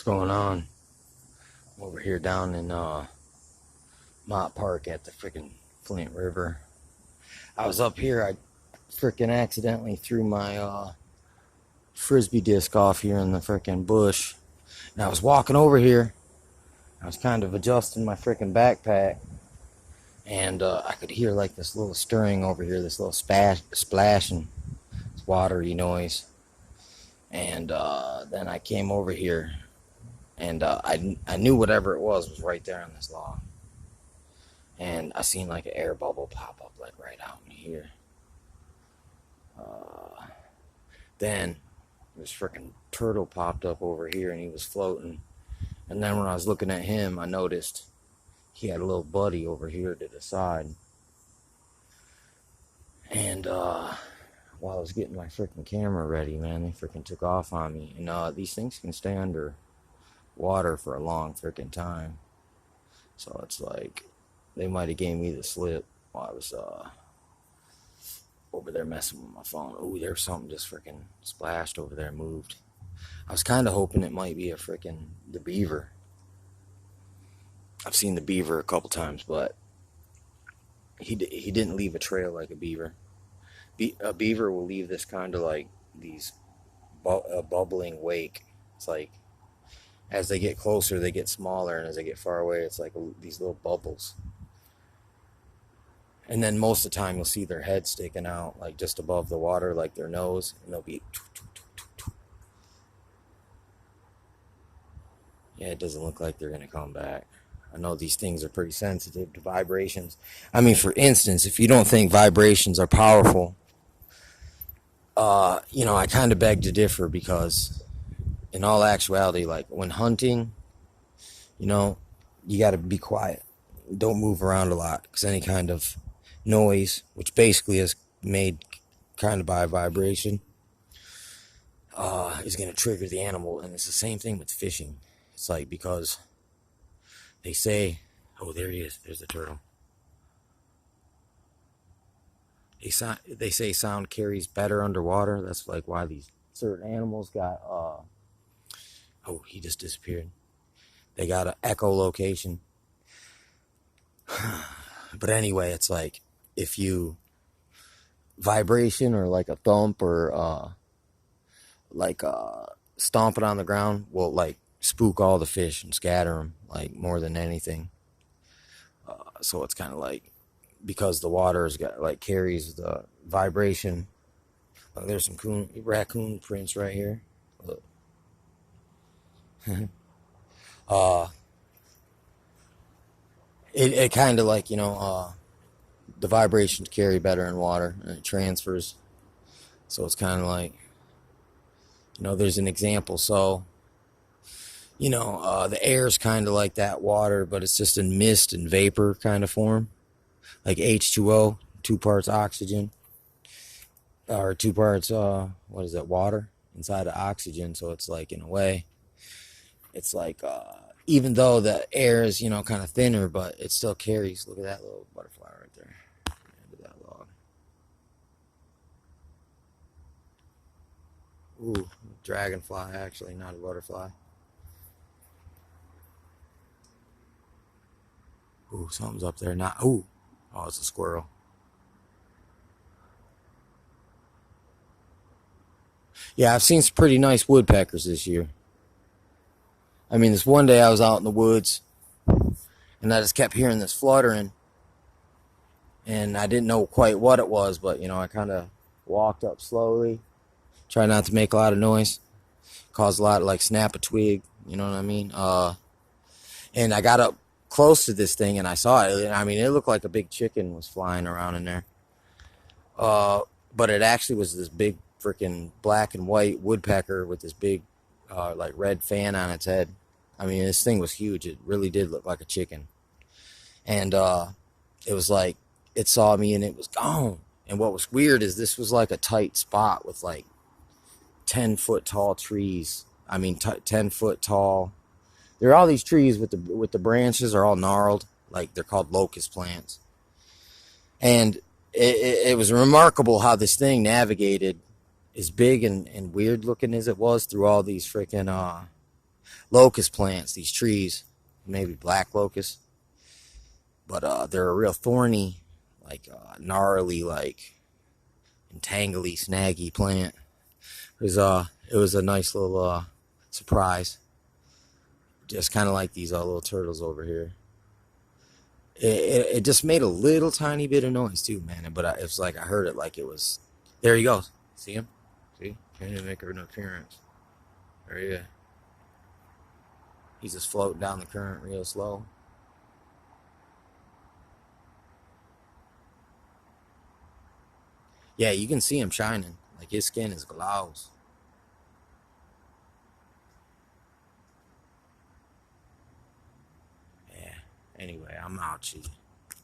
going on? I'm over here down in Mott Park at the freaking Flint River. I was up here. I freaking accidentally threw my frisbee disc off here in the freaking bush. And I was walking over here. I was kind of adjusting my freaking backpack. And I could hear like this little stirring over here, this little splashing, this watery noise. And then I came over here. And I knew whatever it was right there on this log. And I seen like an air bubble pop up like right out in here. Then this freaking turtle popped up over here and he was floating. And then when I was looking at him, I noticed he had a little buddy over here to the side. And while I was getting my freaking camera ready, man, they freaking took off on me. And these things can stay under water for a long freaking time. So it's like they might have gave me the slip while I was over there messing with my phone. Ooh, there's something just freaking splashed over there, moved. I was kind of hoping it might be the beaver. I've seen the beaver a couple times, but he didn't leave a trail like a beaver. A beaver will leave this kind of like these bubbling wake. It's like as they get closer, they get smaller, and as they get far away, it's like these little bubbles. And then most of the time, you'll see their head sticking out, like just above the water, like their nose, and they'll be. Yeah, it doesn't look like they're gonna come back. I know these things are pretty sensitive to vibrations. I mean, for instance, if you don't think vibrations are powerful, I kind of beg to differ because, in all actuality, like when hunting, you got to be quiet. Don't move around a lot because any kind of noise, which basically is made kind of by vibration, is going to trigger the animal. And it's the same thing with fishing. It's like because they say, oh, there he is. There's the turtle. They say sound carries better underwater. That's like why these certain animals got, oh, he just disappeared. They got an echolocation. But anyway, it's like if you vibration or like a thump or stomping on the ground will like spook all the fish and scatter them like more than anything. So it's kind of like because the water's got like carries the vibration. There's some raccoon prints right here. Look. It kind of like, the vibrations carry better in water and it transfers. So it's kind of like, there's an example. So, the air is kind of like that water, but it's just in mist and vapor kind of form. Like H2O, 2 parts oxygen. Or 2 parts, water inside of oxygen. So it's like, in a way, it's like, even though the air is, kind of thinner, but it still carries. Look at that little butterfly right there. End of that log. Ooh, dragonfly, actually, not a butterfly. Ooh, something's up there. Oh, it's a squirrel. Yeah, I've seen some pretty nice woodpeckers this year. I mean, this one day I was out in the woods, and I just kept hearing this fluttering, and I didn't know quite what it was, but, I kind of walked up slowly, try not to make a lot of noise, cause a lot of, like, snap a twig, you know what I mean? And I got up close to this thing, and I saw it. I mean, it looked like a big chicken was flying around in there. But it actually was this big freaking black and white woodpecker with this big, like, red fan on its head. I mean, this thing was huge. It really did look like a chicken. And it was like, it saw me and it was gone. And what was weird is this was like a tight spot with like 10-foot tall trees. I mean, 10-foot tall. There are all these trees with the branches are all gnarled. Like they're called locust plants. And it was remarkable how this thing navigated as big and weird looking as it was through all these freaking locust plants, these trees, maybe black locust, but they're a real thorny, like gnarly, like entangly, snaggy plant. It was a nice little surprise, just kind of like these little turtles over here. It just made a little tiny bit of noise too, man. But it was like I heard it like it was. There he goes. See him? See? He didn't make an appearance. There he is. He's just floating down the current real slow. Yeah, you can see him shining. Like his skin is glows. Yeah. Anyway, I'm out, G.